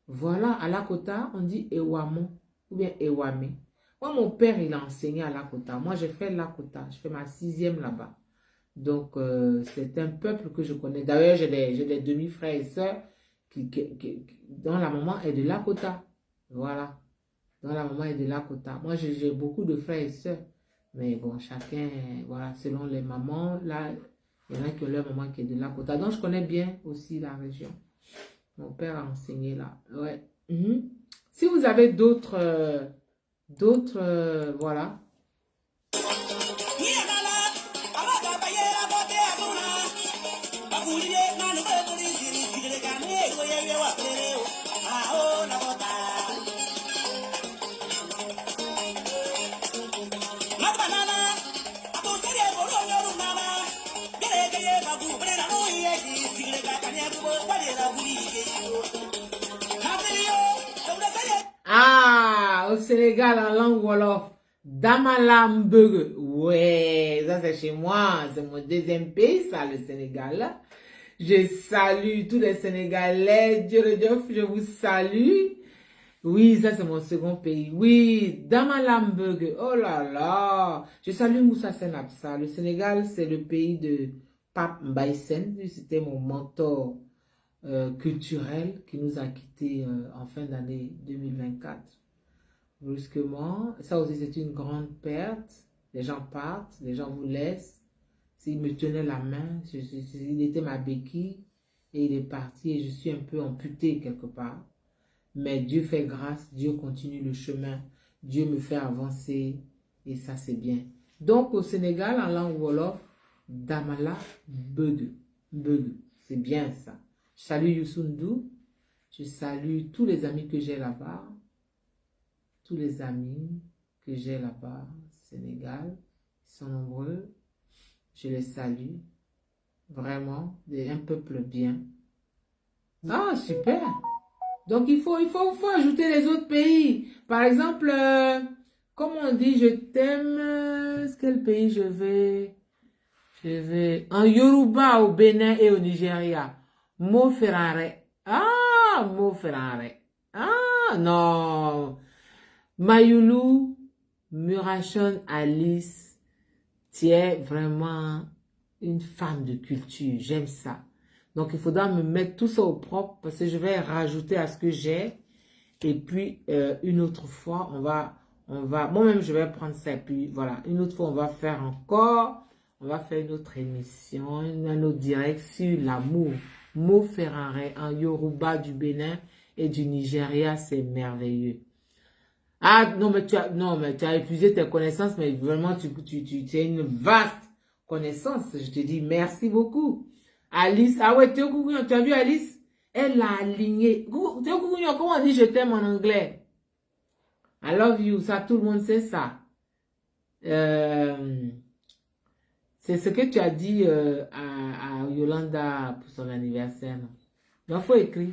Voilà, à Lakota, on dit Ewamon ou bien Ewame. Moi, mon père, il a enseigné à Lakota. Moi, j'ai fait Lakota. Je fais ma 6e là-bas. Donc, c'est un peuple que je connais. D'ailleurs, j'ai des demi-frères et sœurs dont la maman est de Lakota. Voilà. Dont la maman est de Lakota. Moi, j'ai beaucoup de frères et sœurs. Mais bon, chacun, voilà, selon les mamans, là, il y en a qui ont leur maman qui est de Lakota. Donc, je connais bien aussi la région. Mon père a enseigné là. Ouais. Mhm. Si vous avez voilà. Ah, au Sénégal, en langue Wolof. Damalambegue. Ouais, ça c'est chez moi. C'est mon deuxième pays, ça, le Sénégal. Je salue tous les Sénégalais. Djordjof, je vous salue. Oui, ça c'est mon second pays. Oui, Damalambegue. Oh là là. Je salue Moussa Senapsa. Le Sénégal, c'est le pays de Pape Mbaye Sen. C'était mon mentor culturel qui nous a quittés en fin d'année 2024. Brusquement. Ça aussi, c'est une grande perte. Les gens partent, les gens vous laissent. S'il me tenait la main, il était ma béquille et il est parti et je suis un peu amputée quelque part. Mais Dieu fait grâce, Dieu continue le chemin, Dieu me fait avancer et ça c'est bien. Donc au Sénégal, en langue Wolof, Damala Begue. Begue, c'est bien ça. Je salue Youssou, je salue tous les amis que j'ai là-bas. Tous les amis que j'ai là-bas, Sénégal, ils sont nombreux. Je les salue. Vraiment, un peuple bien. Ah, super. Donc, il faut ajouter les autres pays. Par exemple, comme on dit, je t'aime. Quel pays je vais? Je vais en Yoruba, au Bénin et au Nigeria. Mo Ferrare. Ah, Mo Ferrare. Ah, non. Mayulu, Murachon Alice, tu es vraiment une femme de culture. J'aime ça. Donc, il faudra me mettre tout ça au propre parce que je vais rajouter à ce que j'ai. Et puis, une autre fois, moi-même, je vais prendre ça. Et puis, voilà, une autre fois, on va faire une autre émission, un autre direct sur l'amour. Mo Ferrare en Yoruba du Bénin et du Nigeria, c'est merveilleux. Ah, non, mais tu as épuisé tes connaissances, mais vraiment, tu as une vaste connaissance. Je te dis merci beaucoup. Alice, ah ouais, Théo Kougouillon, tu as vu Alice? Elle a aligné. Théo Kougouillon, comment on dit je t'aime en anglais? I love you, ça, tout le monde sait ça. C'est ce que tu as dit à Yolanda pour son anniversaire. Non? Donc, il faut écrire.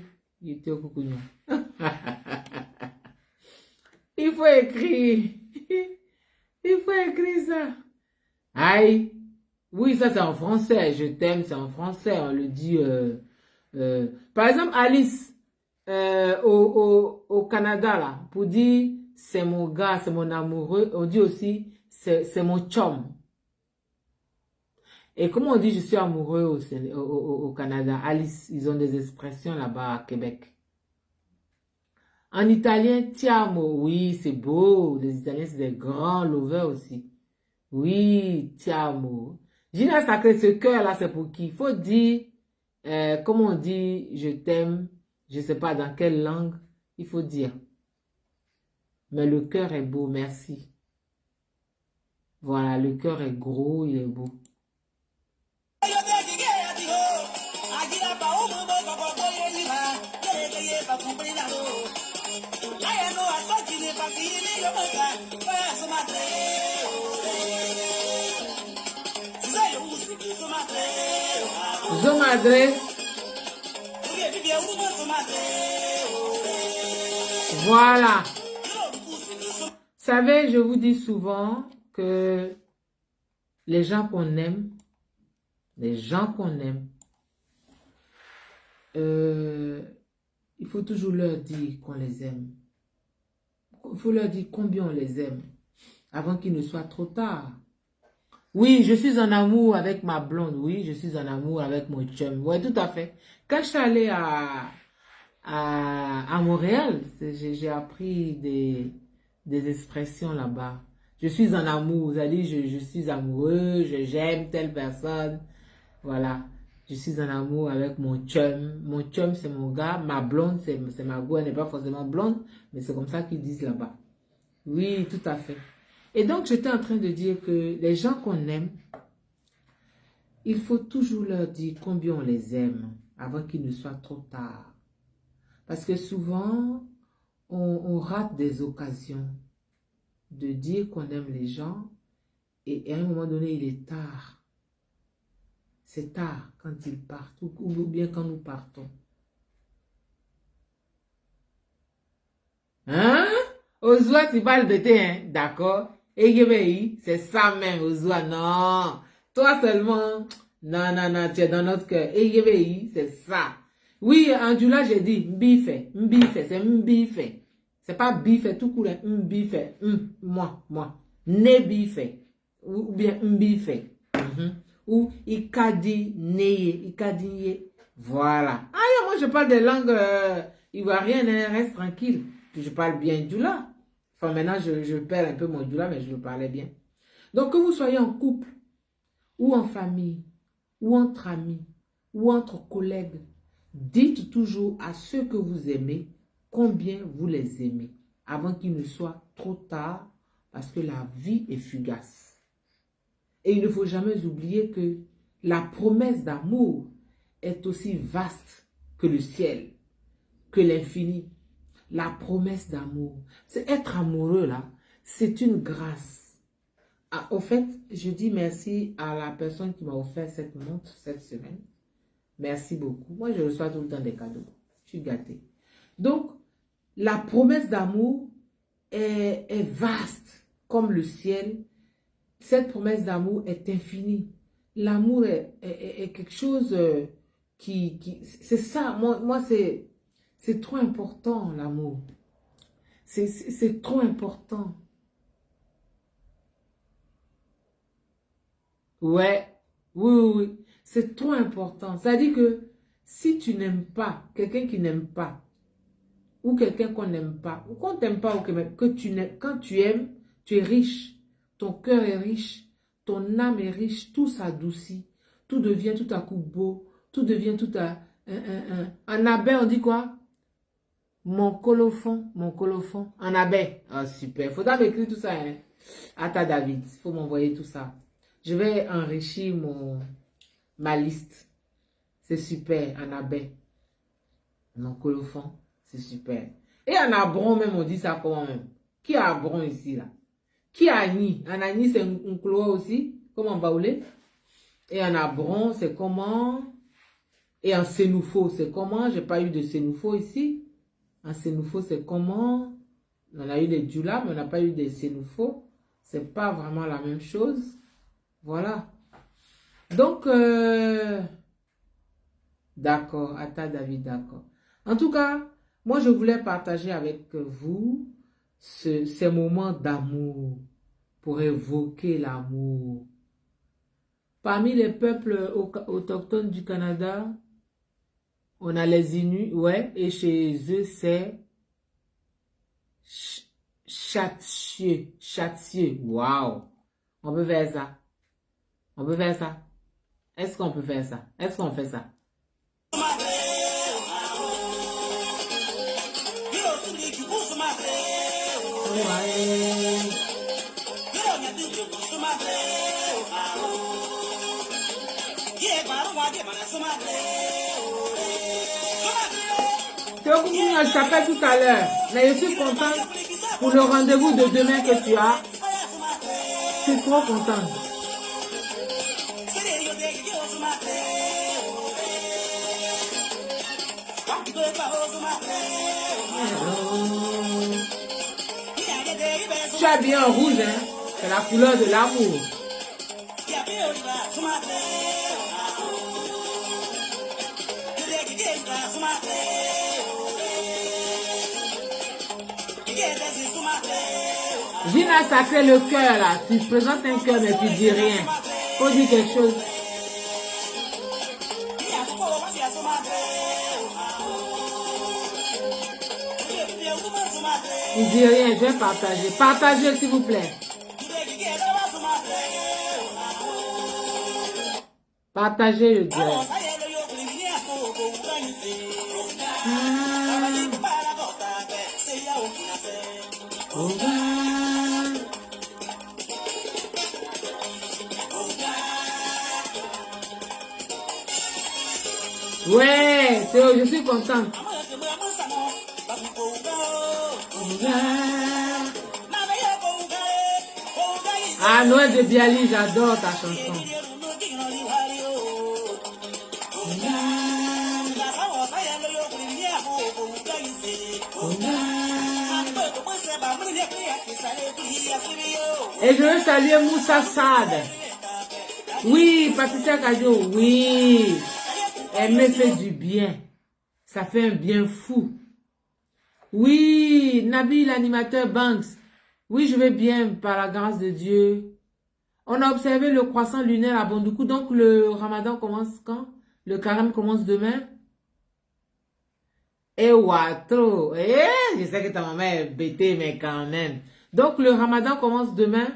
Théo Kougouillon. Il faut écrire. Il faut écrire ça. Aïe. Oui, ça c'est en français. Je t'aime, c'est en français. On le dit. Par exemple, Alice, au Canada, là, pour dire c'est mon gars, c'est mon amoureux, on dit aussi c'est mon chum. Et comment on dit je suis amoureux au Canada? Alice, ils ont des expressions là-bas à Québec. En italien, ti amo, oui, c'est beau. Les Italiens, c'est des grands lovers aussi. Oui, ti amo. Gina Sacré, ce cœur-là, c'est pour qui? Il faut dire, comment on dit, je t'aime, je ne sais pas dans quelle langue, il faut dire. Mais le cœur est beau, merci. Voilà, le cœur est gros, il est beau. Zomadre. Voilà. Vous savez, je vous dis souvent que les gens qu'on aime, il faut toujours leur dire qu'on les aime. Il faut leur dire combien on les aime avant qu'il ne soit trop tard. Oui, je suis en amour avec ma blonde. Oui, je suis en amour avec mon chum. Oui, tout à fait. Quand je suis allée à Montréal, j'ai appris des expressions là-bas. Je suis en amour, c'est-à-dire je suis amoureux, j'aime telle personne. Voilà. Je suis en amour avec mon chum. Mon chum, c'est mon gars. Ma blonde, c'est ma go. Elle n'est pas forcément blonde, mais c'est comme ça qu'ils disent là-bas. Oui, tout à fait. Et donc, j'étais en train de dire que les gens qu'on aime, il faut toujours leur dire combien on les aime avant qu'il ne soit trop tard. Parce que souvent, on rate des occasions de dire qu'on aime les gens et à un moment donné, il est tard. C'est tard quand ils partent ou bien quand nous partons. Hein? Ozua, tu parles de thé, hein? D'accord? Et c'est ça même, Ozua. Non. Toi seulement. Non, non, non, tu es dans notre cœur. Et c'est ça. Oui, en Djoula, j'ai dit mbife. Mbife, c'est mbife. C'est pas bife tout court, mbife. Moi. Ne bife. Ou bien mbife. Ou ikadi neye. Ikadi ye. Voilà. Ah, moi, je parle des langues ivoiriennes, hein, reste tranquille. Je parle bien Djoula. Enfin, maintenant, je perds un peu mon Djoula, mais je le parlais bien. Donc, que vous soyez en couple, ou en famille, ou entre amis, ou entre collègues, dites toujours à ceux que vous aimez combien vous les aimez, avant qu'il ne soit trop tard, parce que la vie est fugace. Et il ne faut jamais oublier que la promesse d'amour est aussi vaste que le ciel, que l'infini. La promesse d'amour, c'est être amoureux là, c'est une grâce. Ah, au fait, je dis merci à la personne qui m'a offert cette montre cette semaine. Merci beaucoup. Moi, je reçois tout le temps des cadeaux. Je suis gâtée. Donc, la promesse d'amour est vaste comme le ciel. Cette promesse d'amour est infinie. L'amour est quelque chose c'est ça. Moi c'est trop important, l'amour. C'est trop important. Ouais, oui. C'est trop important. C'est-à-dire que si tu n'aimes pas, quelqu'un qui n'aime pas, ou quelqu'un qu'on n'aime pas, ou qu'on t'aime pas, ou quand tu aimes, tu es riche. Ton cœur est riche, ton âme est riche, tout s'adoucit, tout devient tout à coup beau, tout devient tout à... En abeille, on dit quoi? Mon colophon. En abeille. Ah, super. Faudra m'écrire tout ça, hein. Attends, David, il faut m'envoyer tout ça. Je vais enrichir ma liste. C'est super, en abeille. Mon colophon, c'est super. Et en abron même, on dit ça comment même? Qui a abron ici, là? Qui a Agni? En Agni, c'est un cloa aussi, comme en baoulé. Et en abron, c'est comment? Et en sénoufo, c'est comment? J'ai pas eu de sénoufo ici. En sénoufo, c'est comment? On a eu des djoula, mais on n'a pas eu des sénoufo. C'est pas vraiment la même chose. Voilà. Donc, d'accord. Attends, David, d'accord. En tout cas, moi, je voulais partager avec vous ces moments d'amour pour évoquer l'amour. Parmi les peuples autochtones du Canada, on a les Inuits, ouais, et chez eux, c'est Chatsieux. Waouh! On peut faire ça. On peut faire ça. Est-ce qu'on peut faire ça? Est-ce qu'on fait ça? Je t'appelle tout à l'heure, mais je suis contente pour le rendez-vous de demain que tu as. Je suis trop contente. Tu as bien en rouge, hein? C'est la couleur de l'amour. Gina Sacré, le cœur là. Tu présentes un cœur mais tu dis rien. Faut dire quelque chose. Tu dis rien, je vais partager. Partagez s'il vous plaît. Partagez le direct. Ouais, Théo, je suis contente. Ah, Noël de Bialy, j'adore ta chanson. Et je veux saluer Moussa Saad. Oui, Patricia Kadio, oui. Elle me fait du bien. Ça fait un bien fou. Oui, Nabil, l'animateur Banks. Oui, je vais bien par la grâce de Dieu. On a observé le croissant lunaire à Bondoukou. Donc, le Ramadan commence quand? Le carême commence demain? Eh, Watro. Je sais que ta maman est bêtée, mais quand même. Donc, le Ramadan commence demain.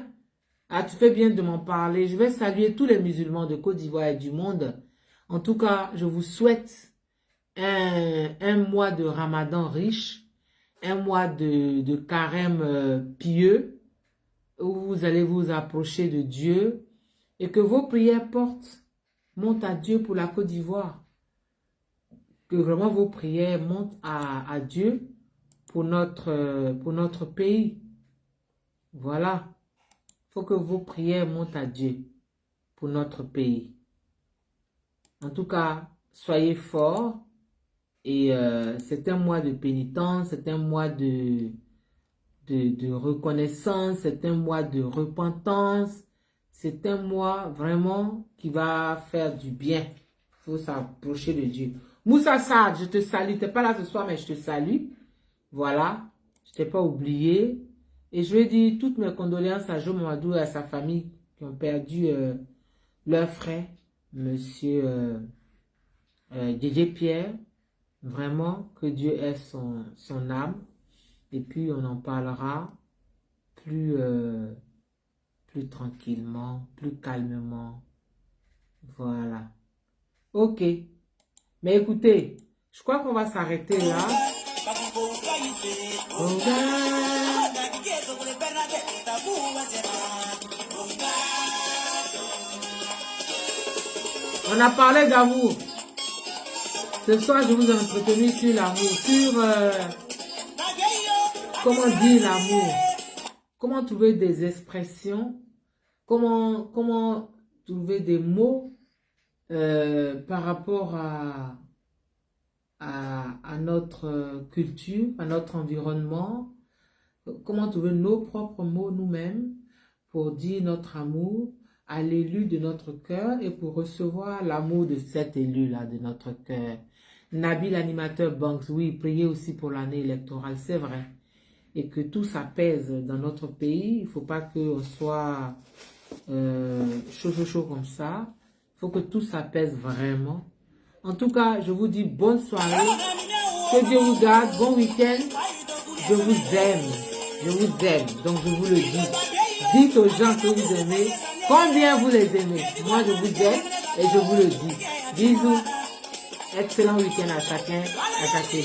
Ah, tu fais bien de m'en parler. Je vais saluer tous les musulmans de Côte d'Ivoire et du monde. En tout cas, je vous souhaite un mois de Ramadan riche, un mois de carême pieux, où vous allez vous approcher de Dieu et que vos prières montent à Dieu pour la Côte d'Ivoire. Que vraiment vos prières montent à Dieu pour notre pays. Voilà. Il faut que vos prières montent à Dieu pour notre pays. En tout cas, soyez forts. Et c'est un mois de pénitence, c'est un mois de reconnaissance, c'est un mois de repentance. C'est un mois vraiment qui va faire du bien. Il faut s'approcher de Dieu. Moussa Saad, je te salue. Tu n'es pas là ce soir, mais je te salue. Voilà. Je ne t'ai pas oublié. Et je lui dis toutes mes condoléances à Jo Mamadou et à sa famille qui ont perdu leur frère, monsieur Dj Pierre. Vraiment, que Dieu ait son âme. Et puis, on en parlera plus tranquillement, plus calmement. Voilà. Ok. Mais écoutez, je crois qu'on va s'arrêter là. On a parlé d'amour. Ce soir, je vous ai entretenu sur l'amour, sur comment dire l'amour, comment trouver des expressions, comment trouver des mots par rapport à notre culture, à notre environnement, comment trouver nos propres mots nous-mêmes pour dire notre amour à l'élu de notre cœur et pour recevoir l'amour de cet élu-là de notre cœur. Nabil, l'animateur Banks, oui, priez aussi pour l'année électorale, c'est vrai. Et que tout s'apaise dans notre pays. Il ne faut pas qu'on soit chaud comme ça. Il faut que tout s'apaise vraiment. En tout cas, je vous dis bonne soirée. Que Dieu vous garde. Bon week-end. Je vous aime. Je vous aime. Donc, je vous le dis. Dites aux gens que vous aimez. Combien vous les aimez. Moi, je vous aime et je vous le dis. Bisous. Excellent week-end à chacun, à chacune.